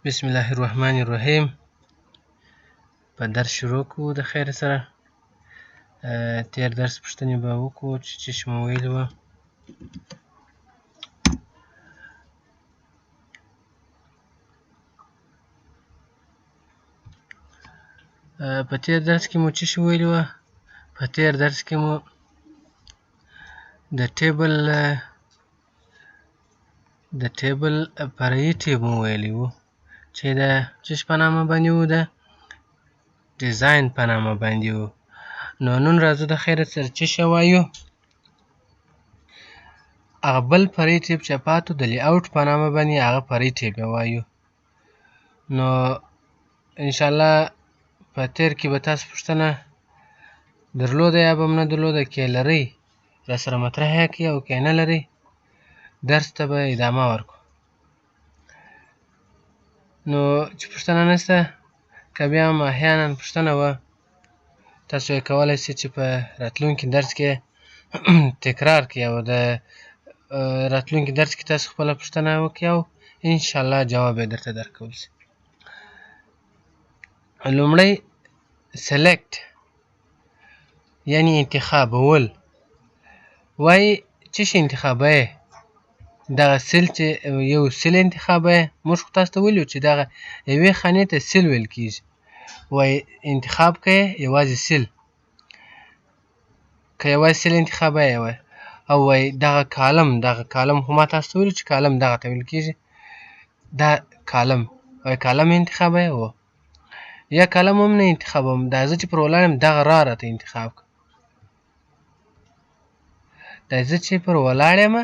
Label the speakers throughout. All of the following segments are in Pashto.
Speaker 1: بسم الله الرحمن الرحیم. په درس شروع کوو د خیر سره. تیر درس پوښتنې به وکړو چې څه مو ویلي وه. په تیر درس کې مو څه ویلي وه؟ په تیر درس کې مو د ټیبل فرعي ټیب مو ویلی وو چې د څه په نامه باندې وو؟ د ډیزاین په نامه باندې وو. نو نن راځو د خیر سره څه وایو؟ هغه بل فرعي ټیب چې پاتو د لی اوټ په نامه باندې هغه فرعي ټیب یې وایو. نو انشاءالله په تیر کې به تاسو پوښتنه درلوده یا به هم نه درلوده، که یې لرئ راسره مطرح یې کړئ او که یې نه لرئ درس ته به ادامه ورکړو. نو چې پوښتنه نشته، که بیا هم احیانا پوښتنه وه تاسو یې کولی شئ چې په راتلونکي درس کې تکرار کړئ او د راتلونکي درس کې تاسو خپله پوښتنه وکړئ او انشاءالله جواب یې درته درکول شي. لومړی سلیکټ یعنی انتخابول. وایي څه شی انتخابوئ؟ دغه سیل چې یو سیل انتخابوئ. موږ خو تاسو ته ویلي وو چې دغه یوې خانې ته سیل ویل کېږي. وایي انتخاب کوئ یوازې سیل، که یوازې سیل انتخابوئ او وایي دغه کالم خو ما تاسو ته ویلي چې کالم دغه ته ویل کېږي. دا کالم وایي کالم انتخابوئ یا کالم هم نه انتخابوم، دا زه چې پر ولاړ یم دغه را راته انتخاب کړه. دا زه چې پر ولاړ یم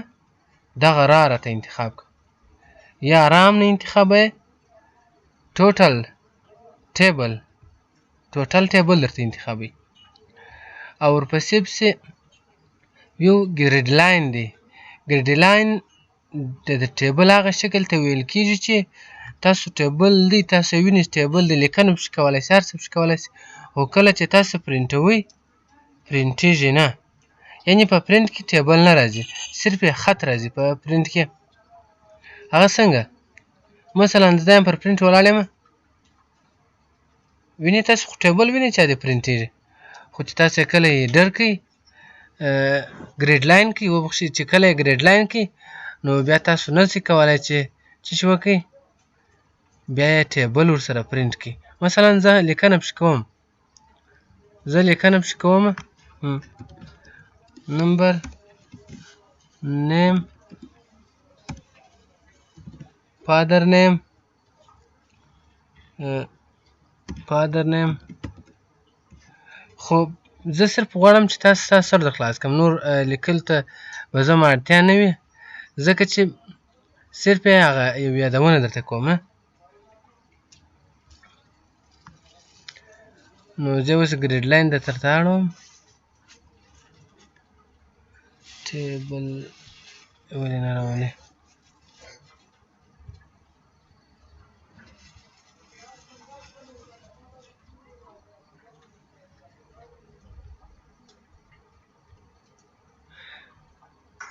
Speaker 1: دغه را راته انتخاب کړه. یا را هم نه انتخابوئ، ټوټل ټیبل درته انتخابوي. او ورپسې پسې یو ګریډ لاین دی. ګریډ لاین د ټیبل هغه شکل ته ویل کېږي چې تاسو ټیبل دی، تاسو وینئ ټیبل دی، لیکنه پکې کولی شئ، هر څه پکې کولی شئ، خو کله چې تاسو پرنټوئ پرنټېږي نه. یعنې په پرنټ کې ټیبل نه راځي، صرف یې خط راځي په پرنټ کې. هغه څنګه؟ مثلا زه یم پر پرنټ ولاړ یم، وینئ تاسو خو ټیبل وینئ چې د پرنټېږي، خو چې تاسو یې کله یې ډر کړئ ګریډ لاین کړئ، وبخښئ چې کله یې ګریډ لاین کړئ نو بیا تاسو نه شئ کولی چې څه وکړئ، بیا یې ټیبل ورسره پرنټ کړئ. مثلا زه لیکنه پکې کوم، نمبر نیم فادر نیم، خو زه صرف غواړم چې تاسو سر د خلاص کړم، نور لیکل ته به زما اړتیا نه وي، ځکه چې صرف یې هغه یو یادونه درته کوم. نو زه اوس ګریډ لاین درته اړوم. ټیبل ولې نه راولي؟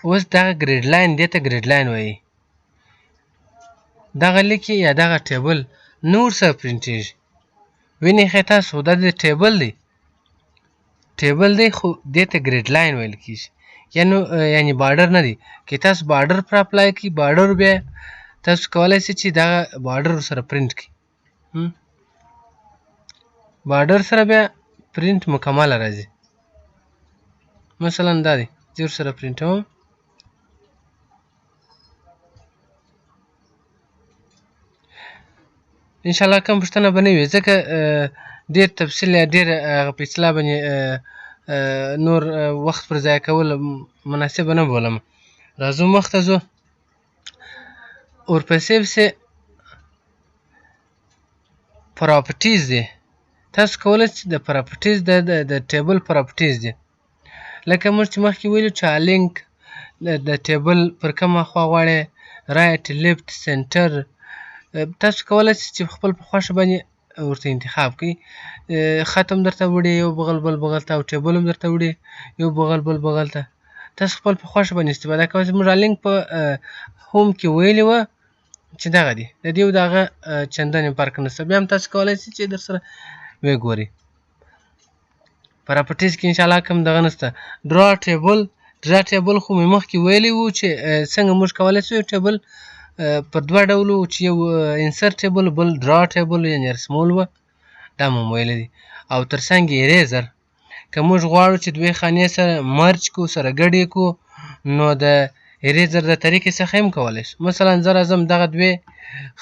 Speaker 1: اوس دغه ګریډ لاین دې ته ګریډ لاین وایي. دغه لیکي یا دغه ټیبل نه ورسره پرنټېږي. وینئ ښه تاسو دا د ټیبل دی خو دې ته ګریډ لاین ویل کېږي. یعنې باډر نه دی. که تاسو باډر پر اپلای کړئ، باډر بیا تاسو کولی شئ چې دغه باډر ورسره پرنټ کړئ. باډر سره بیا پرنټ مکمله راځي. مثلا دا دی، زه ورسره پرنټوم. انشاءالله کوم پوښتنه به نه وي، ځکه ډېر تفصیل یا ډېر په اصطلاح باندې نور وخت پر ضایع کول مناسبه نه بولم. راځو مخته ځو. ورپسې پسې پراپرټیز دی. تاسو کولی شئ د پراپرټیز د ټیبل پراپرټیز دی، لکه موږ چې مخکې ویلو چې لینک د ټیبل پر کومه خوا غواړئ، رایټ، لیفټ، سنټر. تاسو کولی شئ چې خپل په خوښه باندې ورته انتخاب کړئ. خط هم درته وړي یو بغل بل بغل ته، او ټیبل هم درته وړي یو بغل بل بغل ته. تاسو خپل په خوښه باندې استفاده کولی شئ. موږ لینک په هوم کې ویلي وه چې دغه دي د دې او دغه چندانې فرق نشته. بیا هم تاسو کولی شئ چې در سره ویې ګورئ. پراپرټیز کې انشاءالله کوم دغه نشته. ډرا ټیبل خو مې مخکې ویلی وو چې څنګه موږ کولی شو یو ټیبل پر دوه ډولو چې یو انسرټ ټیبل بل ډرا ټیبل یعنې رسمول وه، دا مو ویلی دي. او تر څنګ اریزر که موږ غواړو چې دوې خانې سره مرج کړو، سره ګډ یې کړو، نو د اریزر د طریقې څخه هم کولی شو. مثلا زه راځم دغه دوې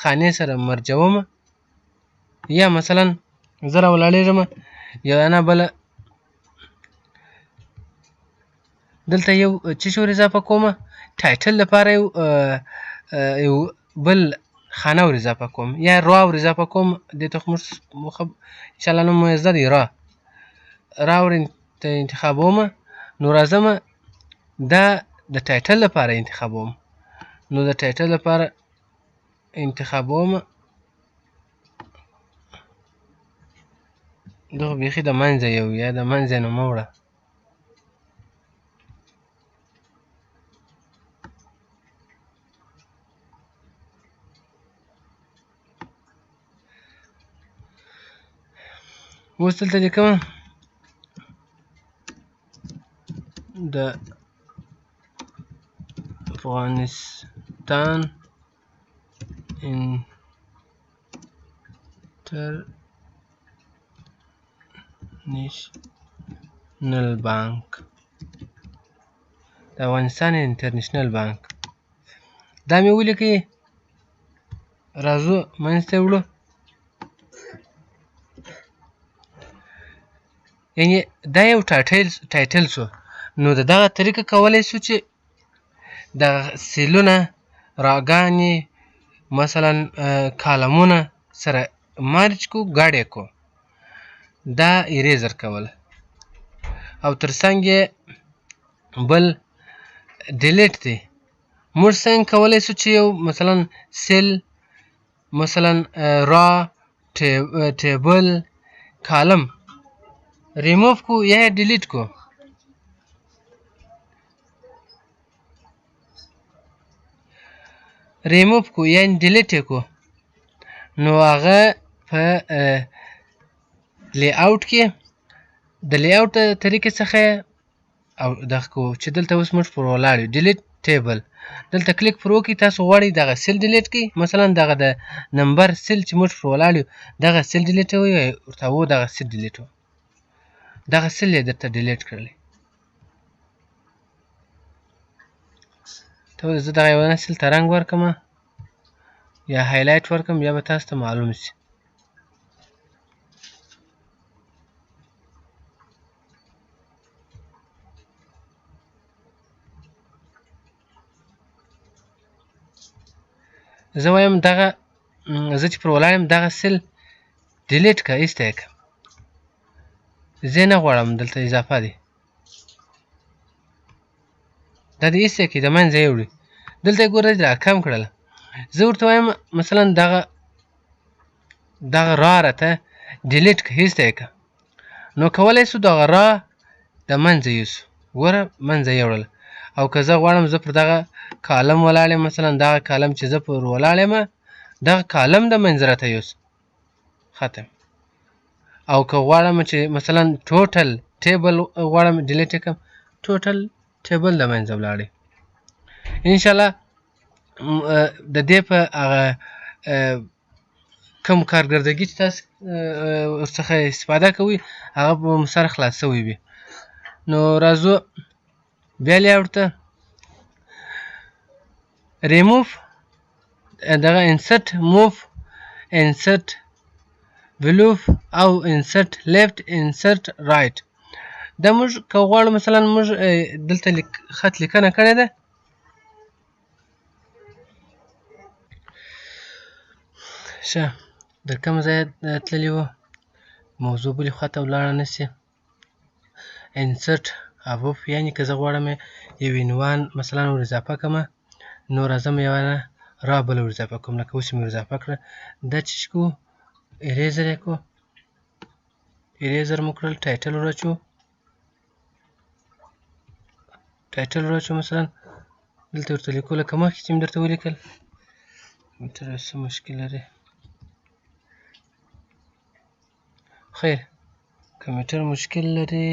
Speaker 1: خانې سره مرجومه، یا مثلا زه راولاړېږم یو دانه بله دلته یو څه شی ور اضافه کومه، ټایټل لپاره یو بل خانه ور اضافه کوم، یا را ور اضافه کوم. دې ته خو موږ انشاءالله نوم مو زده دی، را ور انتخابومه. نو راځمه دا د ټایټل لپاره انتخابوم. نو د ټایټل لپاره انتخابومه، دغه بیخي د منځه یو یا د منځه نه مه وړه. اوس دلته لیکم د افغانستان انټرنیشنل بانک، د افغانستان انټرنیشنل بانک دا مې ولیکئ. راځو منځ ته وړو، یعنې دا یو ټایټل شو. نو د دغه طریقه کولی شو چې د سیلونه، راګانې، مثلا کالمونه سره مارج کو، ګډ یې کو. دا اریزر کول. او تر څنګ یې بل ډیلیټ دی. موږ څنګه کولی شو چې یو مثلا سیل، مثلا را، ټیبل، کالم ریموف کو یا ډیلیټ کو. ریموف کو یعنې ډیلیټ یې کو. نو هغه په لی اوټ کې د لی اوټ د طریقې څخه او دغه کو چې دلته اوس موږ پر ولاړ یو ډیلیټ ټیبل. دلته کلیک پر وکړئ، تاسو غواړئ دغه سیل ډیلیټ کړئ. مثلا دغه د نمبر سیل چې موږ پر ولاړ یو دغه سیل ډیلیټوئ، ورته و دغه سیل ډیلیټوئ، دغه سیل یې درته ډیلیټ کړلی. ته زه دغه یو سیل ته رنګ ورکړم یا هایلایټ ورکړم، بیا به تاسو ته معلوم شي. زه وایم دغه زه چې پر ولاړ یم دغه سیل ډیلیټ کړه، ایسته یې کړه. زه نه غواړم، دلته اضافه دی، دا دې ایسته یې کړئ، د منځه یې وړئ. دلته یې ګورئ راکم کړله. زه ورته وایم مثلا دغه را راته ډیلیټ کړه، ایسته یې کړه. نو کولی شو دغه را د منځه یوسو. ګوره منځه یې وړله. او که زه غواړم زه پر دغه کالم ولاړ یم، مثلا دغه کالم چې زه پر ولاړ یم دغه کالم د منځه راته یوسه، ختم. او که غواړم چې مثلا ټوټل ټیبل غواړم ډیلیټ یې کړم، ټوټل ټیبل د منځه ولاړی. انشاءالله د دې په هغه کوم کارګردګي چې تاسو ورڅخه استفاده کوئ هغه به مو سره خلاص شوی وي. نو راځو بیا لیاوټ ته. ریموف دغه انسرټ، موف، انسرټ ولوف او انسرټ لیفت، انسرټ رایټ. دا موږ که غواړو مثلا موږ دلته خط لیکنه کړې ده، ښه در کوم ځای تللي وو، موضوع بلې خواته ولاړه نه شي. انسرټ ابوف یعنې که زه غواړم یو عنوان مثلا ور اضافه کړمه، نو راځم یوه را بله ور اضافه کوم، لکه اوس مې ور اضافه کړه. دا چې کو اریزر یې کو، اریزر مو کړل، ټایټل ور اچو، ټایټل ور اچو. مثلا دلته ورته لیکو لکه مخکې چې مې درته ولیکل، کمپیوټر څه مشکل لري؟ خیر کمپیوټر مشکل لري.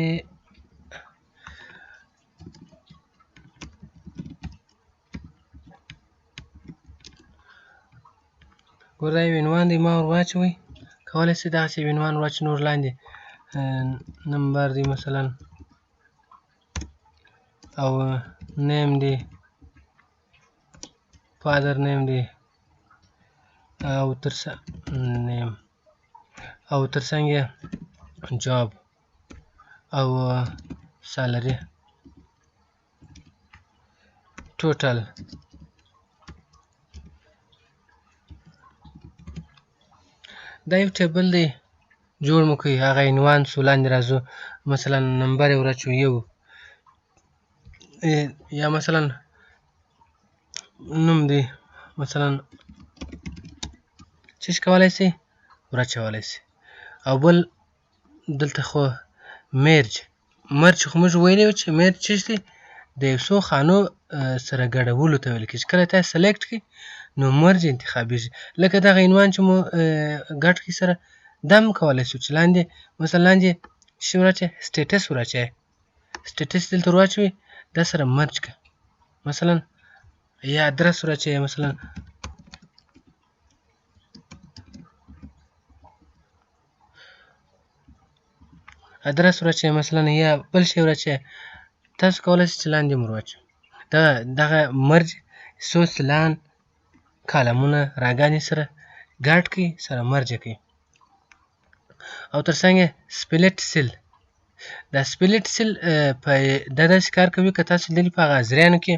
Speaker 1: ګوره دا یو عنوان دی، ما ور واچوئ. کولی شئ دغسې یو عنوان ور واچوئ، نور لاندې نمبر دی مثلا او نیم دی، فادر نیم دی او نیم او ترڅنګ یې جاب او سالري ټوټل. دا یو ټیبل دی جوړ مو کړئ، هغه عنوان سو، لاندې راځو مثلا نمبر یې ور اچوو 1 یا مثلا نوم دی مثلا څه کولی شئ ور اچولی شئ. او بل دلته خو مرج خو موږ ویلی وو چې مرج څه دی؟ د یو څو خانو سره ګډولو ته ویل کېږي. چې کله تاسې سلیکټ کړئ نو مرج انتخابېږي. لکه دغه عنوان چې مو ګډ کړي سره، دا هم کولی شو چې لاندې مثلا لاندې څه ور اچوئ؟ سټیټس ور اچوئ. سټیټس دلته ور واچوئ، دا سره مرج کړه مثلا، یا ادرس ور اچوئ مثلا ادرس ور اچوئ مثلا، یا بل شی ور اچوئ. تاسو کولی شئ چې لاندې هم ور واچوئ. دغه مرج څو سیلان کالمونه راګانې سره ګډ کړئ، سره مرج یې کړئ. او ترڅنګ یې سپلټ سیل. دا سپلټ سیل دا داسې کار کوي که تاسو لیدلي په هغه ازریانو کې،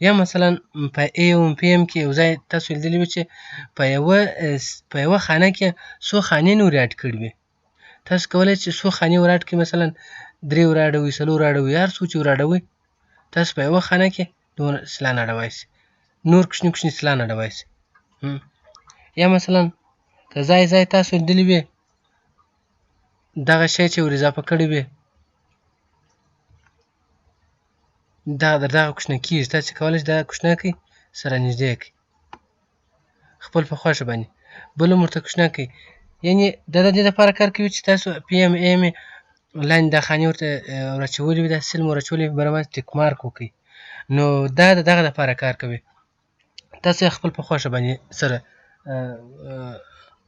Speaker 1: یا مثلا په ای او پی ام کې یو ځای تاسو لیدلي وي چې په یوه خانه کې څو خانې نورې اډ کړي وي. تاسو کولی شئ څو خانې ور اډ کړئ، مثلا 3 ور اډوئ، 4 اډوئ، هر څو چې ور اډوئ تاسو په یوه خانه کې دونه سیلان اډولی شئ، نور کوچني کوچني سیلان اډولی شئ. یا مثلا که ځای تاسو لیدلي وي دغه شی چې ور اضافه کړی وي در دغه کوچنی کېږي، تاسې کولی شئ دغه کوچنی کړئ، سره نږدې کړئ خپل په خوښه باندې. بل هم ورته کوچنی کړئ. یعنې دا د دې لپاره کار کوي چې تاسو پی ام ای ام لاندې دا خانې ورته ور اچولي وي، دا سیل مو ور اچولی وي، برابر ټیک مارک وکړئ. نو دا د دغه لپاره کار کوي. تاسې خپل په خوښه باندې سره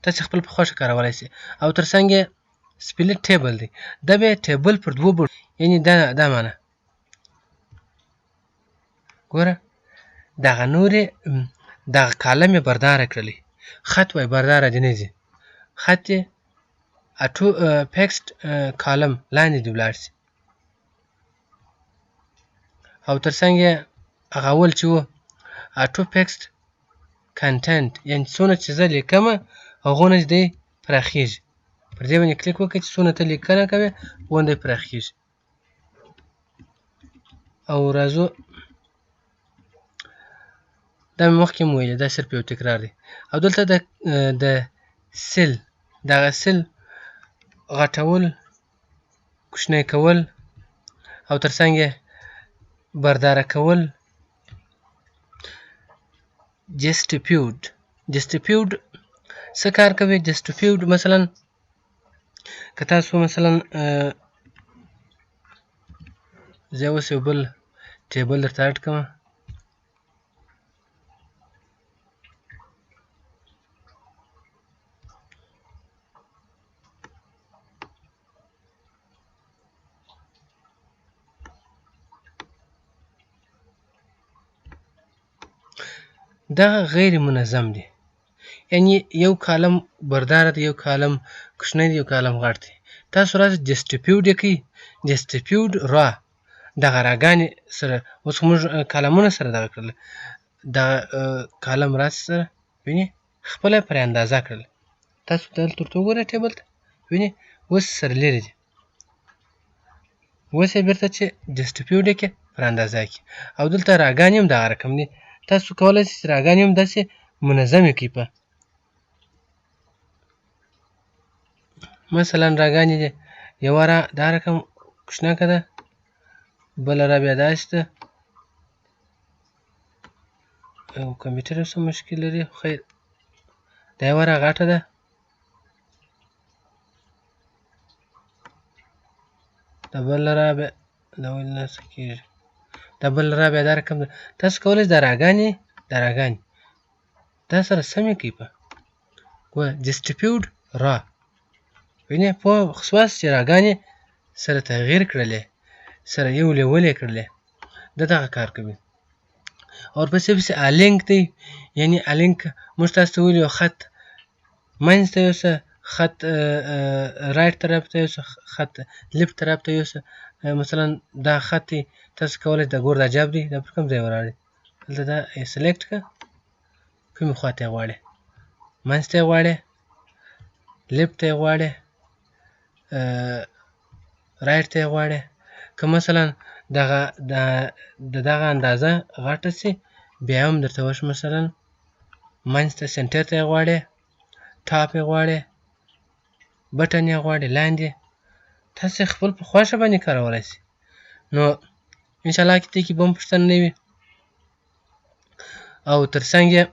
Speaker 1: تاسې خپل په خوښه کارولی شئ. او ترڅنګ یې سپلټ ټیبل دی. دا بیا ټیبل پر دوو بڼو، یعنې دا معنی ګوره دغه نورې دغه کالم یې برداره کړلی، خط وایي برداره دې نه ځي، خط یې اټو فیکسډ کالم لاندې دې ولاړ شي. او ترڅنګ یې هغه اول چې و اټو فیکسډ کنټنټ، یعنې څونه چې زه لیکمه هغونه چې دی پراخېږي. پر دې باندې کلیک وکړئ چې څونه ته لیکنه کوې هغومره دی پراخېږي. او راځو دا مې مخکې هم ویلي، دا صرف یو تکرار دی. او دلته د سیل، دغه سیل غټول، کوچنی کول او ترڅنګ یې برداره کول. جسټیفیوډ څه کار کوي؟ جسټیفیوډ مثلا که تاسو مثلا زه اوس یو بل ټیبل درته اډ کړم، دغه غیر منظم دی، یعنې یو کالم برداره دی، یو کالم کوچنی دی، یو کالم غټ دی. تاسو راځئ جسټیفیوډ یې کړئ، جسټیفیوډ را دغه راګانې سره، اوس خو موږ کالمونه سره دغه کړل، دغه کالم را سره وینې خپله پرې اندازه کړل. تاسو دلته ورته وګورئ ټیبل ته، وینې اوس سره لرې دي. اوس یې بېرته چې جسټیفیوډ یې کړې پر اندازه کړي. او دلته راګانې هم دغه رقم دي. تاسو کولی شئ چې راګانې هم داسې منظمې کړئ. په مثلا راګانې دي، یوه را دا رقم کوچنکه ده، بله را بیا داسې ده، کمپیوټر څه مشکل لري خو خیر دا یې ورا غټه ده د بل رابع دا ولې ناسته کېږي د بل رابع دا رقم ده تاسو کولی شئ دا راګانې دا سره سمې کړئ په جسټیفیوډ را وینئ پوه سواست چې راګانې سره تغییر کړلې سره یو لیول یې کړلې د دغه کار کوي او ورپسې پسې الینک دی یعنې الینک موږ تاسو ته ویلي یو خط منځ ته یوسه خط رایټ طرف ته یوسه خط لیفت طرف ته یوسه مثلا دا خط دی تاسو کولی د ګور دا جاب دی دا پر کوم ځای ولاړ دی دلته دا سلیکټ کړه کومې خوا ته یې غواړې منځ ته یې غواړې لیفت ته یې غواړې رایټ ته یې غواړې که مثلا دغه اندازه غټه سي بیا هم درته وشي مثلا منځ ته سنټر ته یې غواړې ټاپ یې غواړې بټن یې غواړې لاندې تاسې خپل په خوښه باندې کارولی سي نو انشاءالله کې دې کې به هم پوښتنه نه وي او تر څنګ یې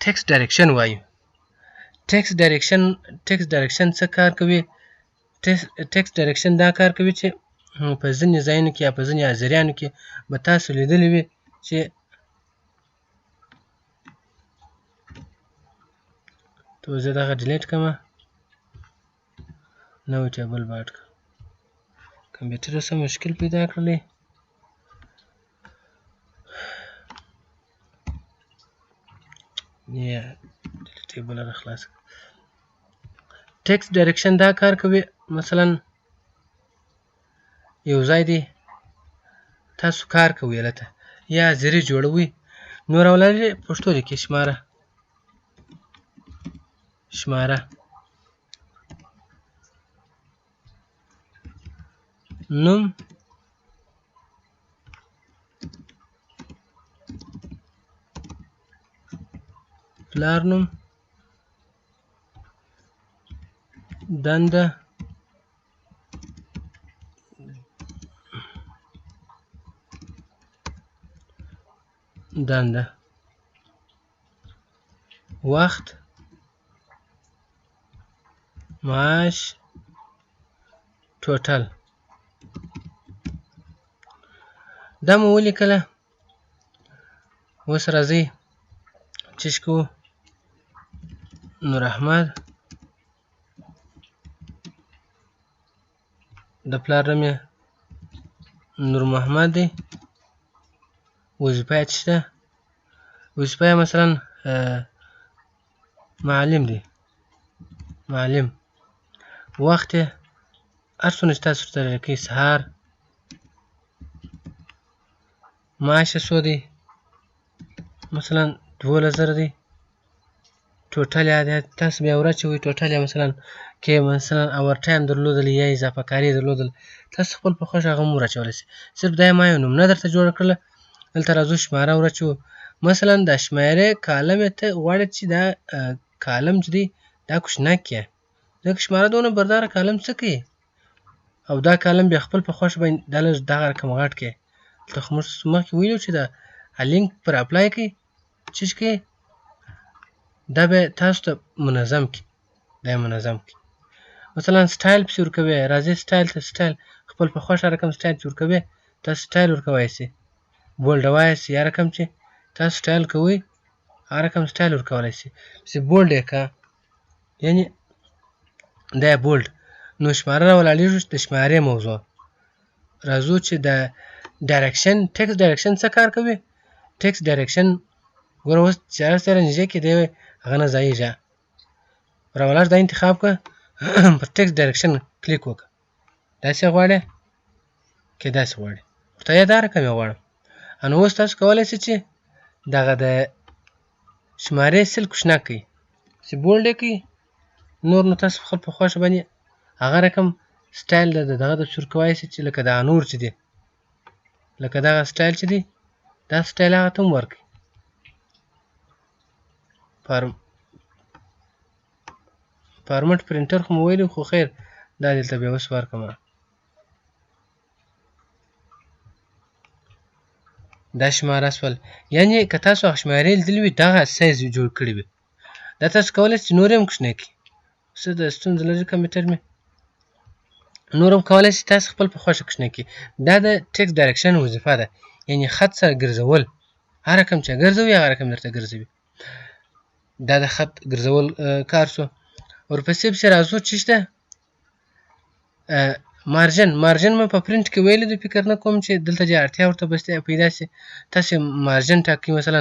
Speaker 1: ټکسټ ډایرکشن وایو ټکسټ ډایرکشن څه کار کوي ټکسټ ډایرکشن دا کار کوي چې په ځینې ځایونو کې یا په ځینې حاضریانو کې به تاسو لیدلی وي چې تو زه دغه ډیلیټ کړم نوی ټیبل به اډ کړم کمپیوټر څه مشکل پیدا کړلی یا ټیبل را خلاص کړه ټکسټ ډایرکشن دا کار کوي مثلا یو ځای دی تاسو کار کوئ هلته یا حاضري جوړوئ نو راولئ پښتو لیکئ شماره نوم پلار نوم دنده وخت معاش ټوټل دا مو ولیکله اوس راځئ چش کوو نور احمد د پلار نوم یې نور محمد دی وظیفه یې څه ده وظیفه یې مثلا معلم دی وخت یې هر څومره چې تاسو ورته لیکئ سهار معاش یې څو دی مثلا 12,000 دی ټوټل یې تاسو بیا ورچوئ ټوټل یې مثلا اور ټایم درلودل یا اضافه کاري درلودل تاسو خپل په خوښه هغه هم ورچولی سئ صرف دا یې ما یو نمونه درته جوړه کړله دلته راځو شماره ورچوو مثلا دا شمېرې کالم یې ته غواړې چې دا کالم چې دی دا کوچنک کړې ځکه شماره دونه برداره کالم څه کوي او دا کالم بیا خپل په خوښه باندې دا لږ دغه رقم غټ کړې دلته خو موږ مخکې ویلو چې دا لینک پر اپلای کړئ چش کړئ دا به تاسو ته منظم کړي دا یې منظم کړي مثلا سټایل پسې ورکوئ راځئ سټایل ته سټایل خپل په خوښه رقم سټایل چې ورکوئ تاسو سټایل ورکولی سئ بولډوای سئ یا رقم چې تاسو سټایل کوئ هغه رقم سټایل ورکولی سئ پسې بولډ یې کړه یعنې دا یې بولډ نو شماره راولاړېږو چې د شمارې موضوع راځو چې د ډایرکشن ټکسټ ډایرکشن څه کار کوي ټکسټ ډایرکشن ګوره اوس چې هر سره نږدې کې دی هغه نه ځایېږه راولاړ دا انتخاب کړه پر ټکسټ ډایرکشن کلیک وکړه داسې غواړې که داسې غواړې ورته یې دا رقم یې غواړم نو اوس تاسو کولی سئ چې دغه د شمارې سل کوچنک کړئ چې بولډ یې کړئ نور نو تاسو خپل په خوښه باندې هغه رقم سټایل د دغه د ورکولی سئ چې لکه دا نور چې دی لکه دغه سټایل چې دی دا سټایل هغه ته هم ورکړئ فارمټ پرنټر خو مو ویلي خو خیر دا دلته بیا اوس ورکړم دا شماره شول. یعنې که تاسو هغه شمېرې لیدلې وي دغه سایز یې جوړ کړی وي. دا تاسو کولی شئ نور هم کوچنی کړئ. څه د ستونزه لري کمپیوټر مې؟ نور هم کولی شئ تاسو خپل په خوښه کوچنی کړئ. دا د ټکس ډایرکشن وظیفه ده، یعنې خط سره ګرځول. هر رقم چې ګرځوي هغه رقم درته ګرځوي. دا د خط ګرځول کار شو. ورپسې پسې راځو چې شته مارجن. مارجن مې په پرنټ کې ویلی دی، فکر نه کوم چې دلته چې اړتیا ورته پیدا شي. تاسې مارجن ټاکئ، مثلا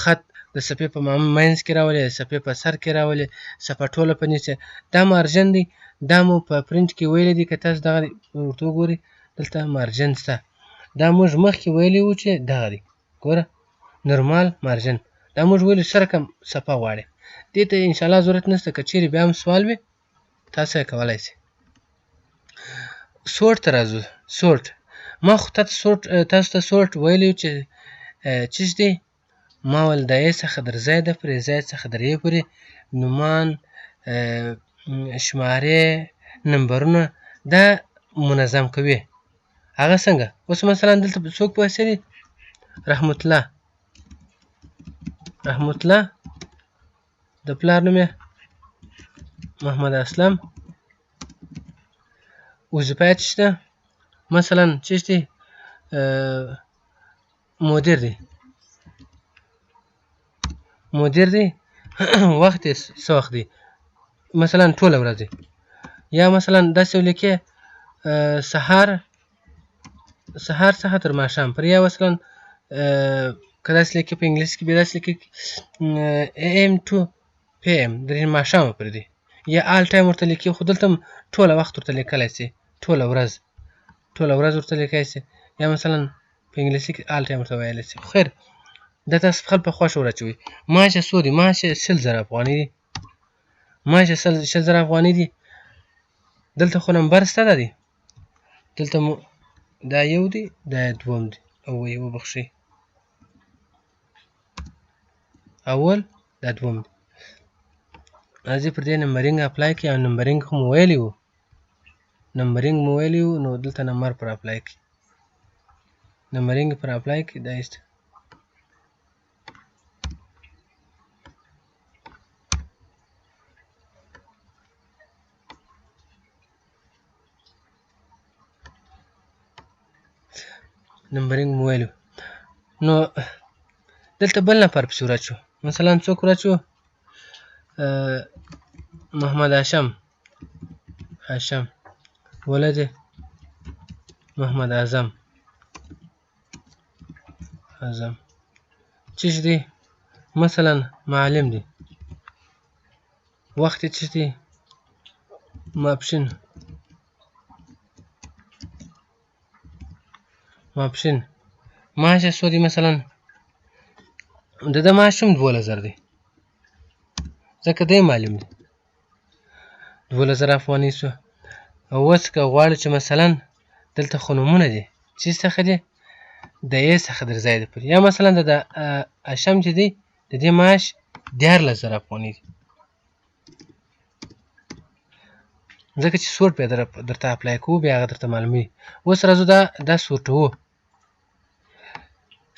Speaker 1: خط د صفحې په منځ کې راولئ، صفحې په سر کې راولئ، صفحه ټوله په نیسئ. دا مارجن دی. دا مو په پرنټ کې ویلی دی. که تاسو دغه ورته وګورئ دلته مارجن شته. دا موږ مخکې ویلی وو چې دغه دی. ګوره نورمال مارجن. دا موږ ویلو څه رقم صفحه غواړئ. دې ته انشاءالله ضرورت نشته. که چیرې بیا هم سوال وي تاسو یې کولی شئ. سورټ ته راځو. سورټ ما خو تاسو ته سورټ ویلی چې څه دی. ما ویل د ا څخه تر زیده پورې، زید څخه تر ی پورې نومان، شمارې، نمبرونه دا منظم کوي. هغه څنګه؟ اوس مثلا دلته څوک پوهېږي دی؟ رحمت الله. رحمت الله د پلار نوم یې محمد اسلم. وظیفه یې څه شته؟ مثلا څه دی؟ مدیر دی. مدیر دی. وخت یې څه وخت دی؟ مثلا ټوله ورځ دی. یا مثلا داسې ولیکئ سهار څخه تر ماښام پورې. یا مثلا که داسې لیکئ په انګلیسي کې بیا داسې لیکئ AM to PM د ماښامه پورې دی. یا آل ټایم ورته لیکئ، خو دلته هم ټوله وخت ورته لیکلی شئ. ټوله ورځ ورته لیکلی شئ. یا مثلا په انګلیسي کې آل ټایم ورته ویلی شئ. خو خیر دا تاسو خپل په خوښه ور اچوئ. معاش یې څو دی؟ معاش یې 100,000 افغانۍ دی. معاش یې 100,000 افغانۍ دی. دلته خو نمبر شته ده دی. دلته مو دا یو دی، دا دوم دی. وبخښئ اول، دا دوم دی. راځئ پر دې نمبرینګ اپلای کړئ. او نمبرینګ خو مو ویلی وو، نو دلته نمبر پر اپلای کړئ. نمبرینګ پر اپلای کړئ. دا ایسته نمبرینګ مو ویلو. نو دلته بل نفر پسې ورچو. مثلا څوک ورچو؟ محمد هاشم ولد محمد اعظم چش دی؟ مثلا معلم دی. وقت چش دی؟ ماپښین. معاش یې څو دی؟ مثلا د ده معاش هم 12,000 دی، ځکه دی معلم دی. 12,000 افغانۍ شو. او اوس که غواړو چې مثلا دلته خو نومونه دي چې څخه دي؟ د ا څخه تر زیده پورې. یا مثلا د هاشم چې دی د دې معاش 14,000 افغانۍ دی، ځکه چې سورټ بیا درته اپلای کوو بیا هغه درته معلوموي. اوس راځو دا سورټوو.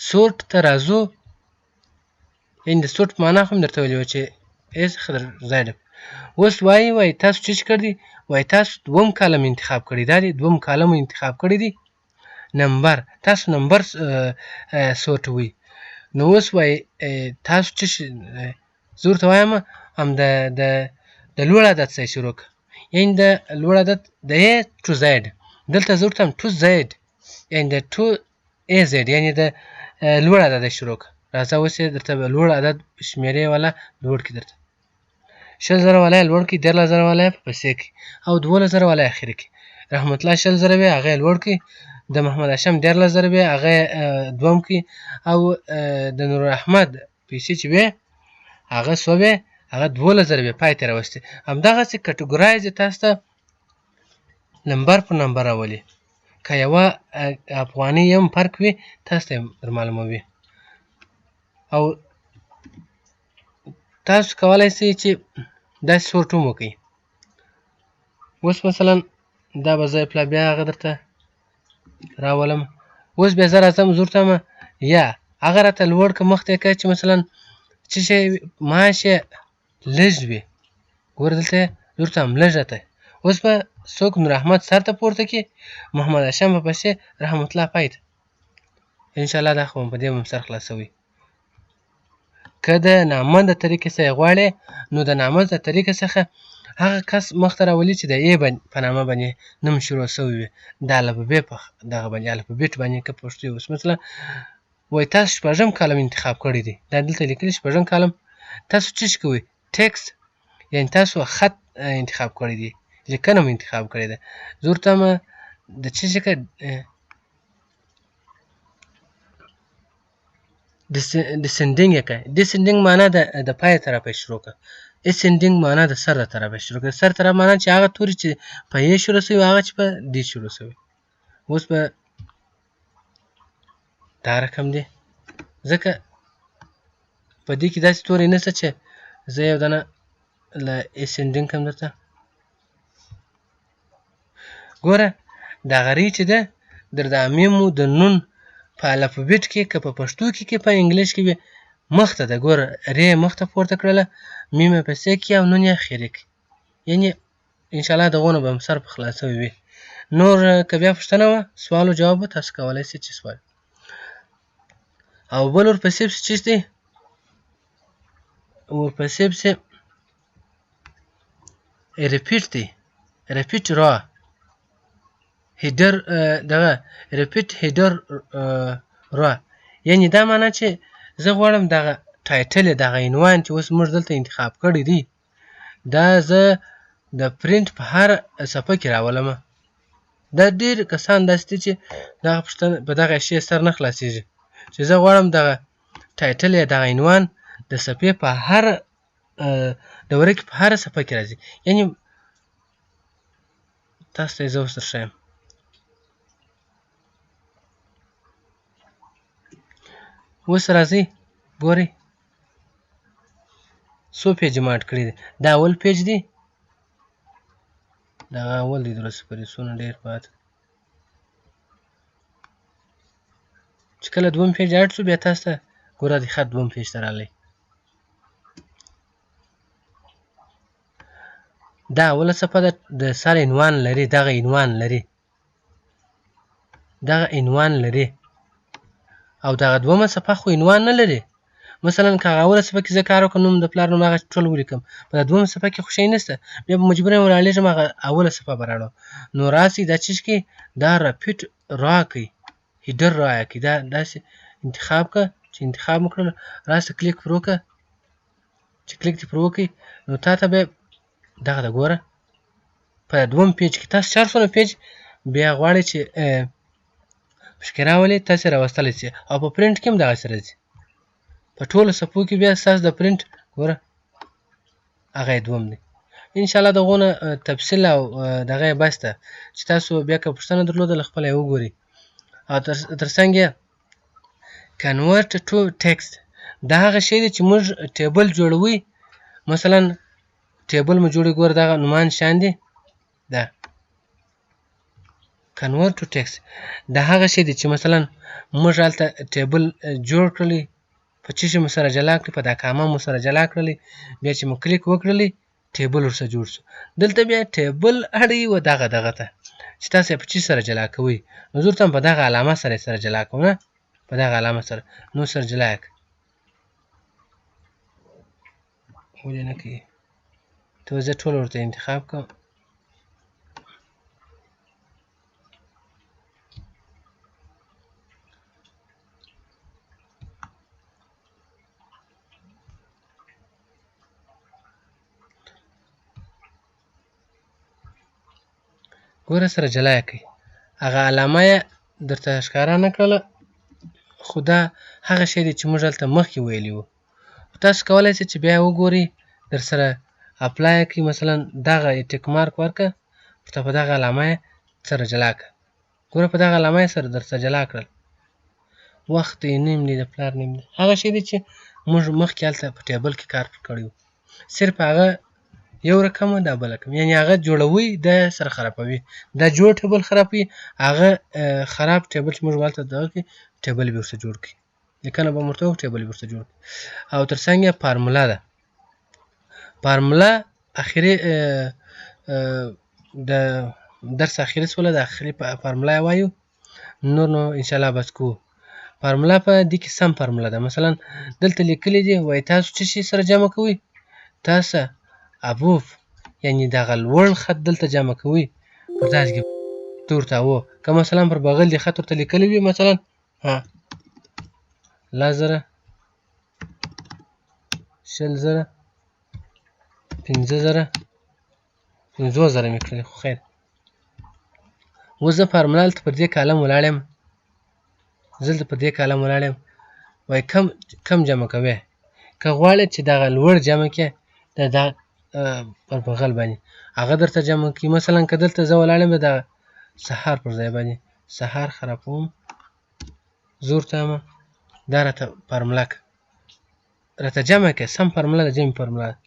Speaker 1: سورټ ته راځو. یعنې د سورټ معنا خو مې درته ویلې وه چې ا څخه تر زیده. اوس وایي تاسو چې کړي؟ وایي تاسو دوم کالم انتخاب کړی. دا دی دوم کالم انتخاب کړی دی. نمبر تاسو نمبر سورټوئ. نو اوس وایي تاسو چې زه ورته وایم هم د لوړ عدد څخه شروع کړه. یعنې د لوړ عدد د ا ټو زید. دلته زه ورته وایم ټو زید، یعنې د ټو ا زید، یعنې د لوړ عدد شروع کړه. راځه اوس یې درته لوړ عدد شمېرې والا لوړ کړي. درته 100,000 والا یې لوړ کړي، 14,000 والا یې په پسې کړي، او 12,000 والا یې اخري کړي. رحمت الله 100,000 وی هغه یې لوړ کړي. د محمد هاشم 14,000 وی هغه یې دوم کړي. او د نور احمد پیسې چې وی هغه څو وی؟ هغه 12,000 وی پای ته راوستې. همدغسې کټګورایز یې تاسو ته نمبر په نمبر راولي. که یوه افغانۍ هم فرق وي تاسو ته یې در معلوموي. او تاسو کولی شئ چې داسې سورټ هم وکړئ. اوس مثلا دا به زه بیا هغه درته راولم. اوس بیا زه راځم زه ورته وایم یا هغه راته لوړ که مخ ته یې که چې مثلا څه شی معاش یې لږ وي. ګوره دلته زه ورته وایم لږ راته. اوس به څوک نور احمد سر ته پورته کړي، محمد هاشم به پسې رحمت الله پای ته. انشاءالله دا خو په دې به سر خلاصوي. که د نامه د طریقې څخه یې غواړې نو د نامه د طریقې څخه هغه کس مخته راولي چې د ای په نامه باندې نوم شروع سوی وي، د الفبې په دغه باندې الفبېټ باندې که پښتو اوس مثلا وایي تاسو شپږم کالم انتخاب کړی دی، دا دلته لیکلي شپږم کالم. تاسو څه کوئ؟ ټکسټ یعنې تاسو خط انتخاب کړی دی، لیکنه مو انتخاب کړې ده. زه ورته وایم د څه شي که descending یې که descending معنا د پای طرفه شروع که، ascending معنا د سر د طرفه شروع که. سر طرف معنا چې هغه توري چې په یې شروع سوي هغه چې په دې شروع سوي. اوس به دا رقم دی ځکه په دې کې داسې توري نشته چې زه یو دانه له ascending کم درته. ګوره دغه ری چې ده د میمو د نون په الفبېټ کې که په پښتو کې په انګلیش کې وي مخته ده. ګوره ری مخته پورته کړله، میم یې پسې کړي او نون یې اخري کړي. یعنې انشاءالله دغونه به هم سر په خلاصوي وي. نور که بیا پوښتنه وه سوال و جواب به تاسو کولی شئ چې سوال. او بل ورپسې پسې چې دی ورپسې پسې ریپیټ دی، ریپیټ را هیډر دغه ریپیټ هیډر را، یعنې دا معنا چې زه غواړم دغه ټایټل یې دغه عنوان چې اوس موږ دلته انتخاب کړی دی دا زه د پرنټ په هر صفحه کې راولمه. دا ډېر کسان داسې دي چې دغه پوښتنه په دغه شی سر نه خلاصېږي چې زه غواړم دغه ټایټل یې دغه عنوان د صفحې په هر دوره کې په هره صفحه کې راځي. یعنې تاسو ته یې زه اوس درښایم. اوس راځئ ګورئ څو پیجه ماټ کړي دي. دا اول پیج دی، دغه اول دی 2 صفرونه ډېر پاته. چې کله دوم پیج اډ شو بیا تاسو ته ګوره د خط دوم پیج ته راغلی. دا اوله صفحه د سر عنوان لري، دغه عنوان لري، دغه عنوان لري. او دغه دومه صفحه خو عنوان نه لري. مثلا که هغه اوله صفحه کې زه کار وکړم نوم د پلار نوم هغه ټول ولیکم، په دومه صفحه کې خو شی نشته، بیا به مجبور یم رالیږم هغه اوله صفحه به راوړم. نو راسئ دا څه کې دا رپیټ را کوئ، هیډر را یې کوئ، دا داسې انتخاب که چې انتخاب مو کړل راسه کلیک پر وکړه. چې کلیک دې پر وکړئ نو تا ته به دغه ده ګوره په دوم پیج کې تاسو 400 پیج بیا غواړئ چې پکې راولئ تاسې راوستلی شئ. او په پرنټ کې هم دغسې راځي. په ټولو صفحو کې بیا ستاسو د پرنټ ګوره هغه یې دوم دی. انشاءالله دغونه تفصیل او دغه یې بس ده چې تاسو بیا که پوښتنه درلوده خپله یې وګورئ. او تر څنګ یې کنورټ ټو ټکسټ دا هغه شی دی چې موږ ټیبل جوړوي. مثلا ټیبل مو جوړوي، ګوره دغه نومان شان دی، دا کنورټ ټو ټکسټ دا هغه شی دی چې مثلا موږ هلته ټیبل جوړ کړلی، په څه شي مو سره جلا کړي، په دا کامه مو سره جلا کړلی، بیا چې مو کلیک وکړلی ټیبل ورسره جوړ شو. دلته بیا ټیبل اړوي و دغه ته چې تاسو یې په څه سره جلا کوئ. نو زه ورته په دغه علامه سره یې سره جلا کوم، نه په دغه علامه سره نو سره جلا یې کړه. ولې نه کوي؟ ته زه ټول ورته انتخاب کوم. ګوره سره جلا یې کوي. هغه علامه یې درته ښکاره نه کړله، خو دا هغه شی دی چې موږ هلته مخکې ویلي وو. تاسو کولی شئ چې بیا یې وګورئ، در سره اپلای یې کړئ. مثلا دغه یې ټیک مارک ورکړه، ورته په دغه علامه یې سره جلا کړه. ګوره په دغه علامه یې سره در سره جلا کړل. وخت یې نیم دی، د پلار نیم دی. هغه شی دی چې موږ مخکې هلته په ټیبل کې کار کړی وو، صرف هغه یو رقم دا بل رقم، یعنې هغه جوړوي دا سره خرابوي، دا جوړ ټیبل خرابوي، هغه خراب ټیبل چې موږ هلته دغه کړي ټیبل به ورته جوړ کړي، لیکنه به مو ورته وکړو ټیبل به ورته جوړ کړي. او تر څنګ یې فارموله ده، فارموله اخري د درس اخري سوله، د اخري فارموله یې وایو، نور نو انشاءالله بس کوو. فارموله په دې کې سم فارموله ده، مثلا دلته لیکلي دي وایي تاسو څه شي سره جمع کوئ، تاسو ابوف یعنې دغه لوړ خط دلته جمع کوئ، په داسې کې ته ورته هو، که مثلا پر بغل دې خط ورته لیکلی وي مثلا 10,000 20,000 15,000 50,000 مې کړلې، خو خیر اوس زه فارموله هلته پر دې کالم ولاړ یم، زه دلته پر دې کالم ولاړ یم، وایي کم جمع کوې، که غواړې چې دغه لوړ جمع کړې د دغه پر بغل باندې هغه درته جمع کړي، مثلا که دلته زه ولاړ یم د سهار پر ځای باندې سهار خرابوم، زه ورته یم دا راته فارموله کړه، راته جمع کړه، سم فارموله ده، جمع فارموله ده،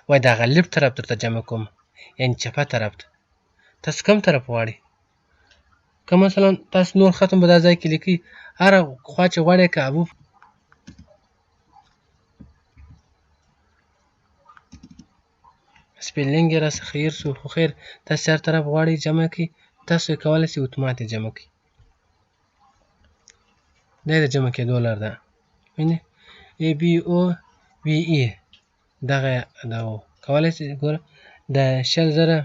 Speaker 1: وایي دغه لیفټ طرف درته جمع کوم، یعنې چپه طرف ته. تاسو کوم طرف غواړئ؟ که مثلا تاسو نور ختم په دا ځای کې لیکئ، هره خوا چې غواړئ که ابوف سپیلینګ یې راڅخه هېر شو، خو خیر تاسو هر طرف غواړئ جمع کړئ، تاسو یې کولی شئ اتومات یې جمع کړئ. دا یې د جمع کېدو لار ده، وینئ ABOVE دغه کولی شئ ګوره د 100,000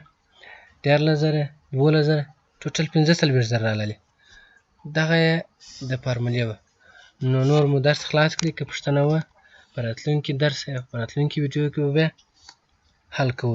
Speaker 1: 14,000 12,000 ټوټل 45,000 راغللې، دغه یې د فارمولې وه. نو نور مو درس خلاص کړئ، که پوښتنه وه په راتلونکي درس یا په راتلونکي ویډیو کې به بیا حل کوو.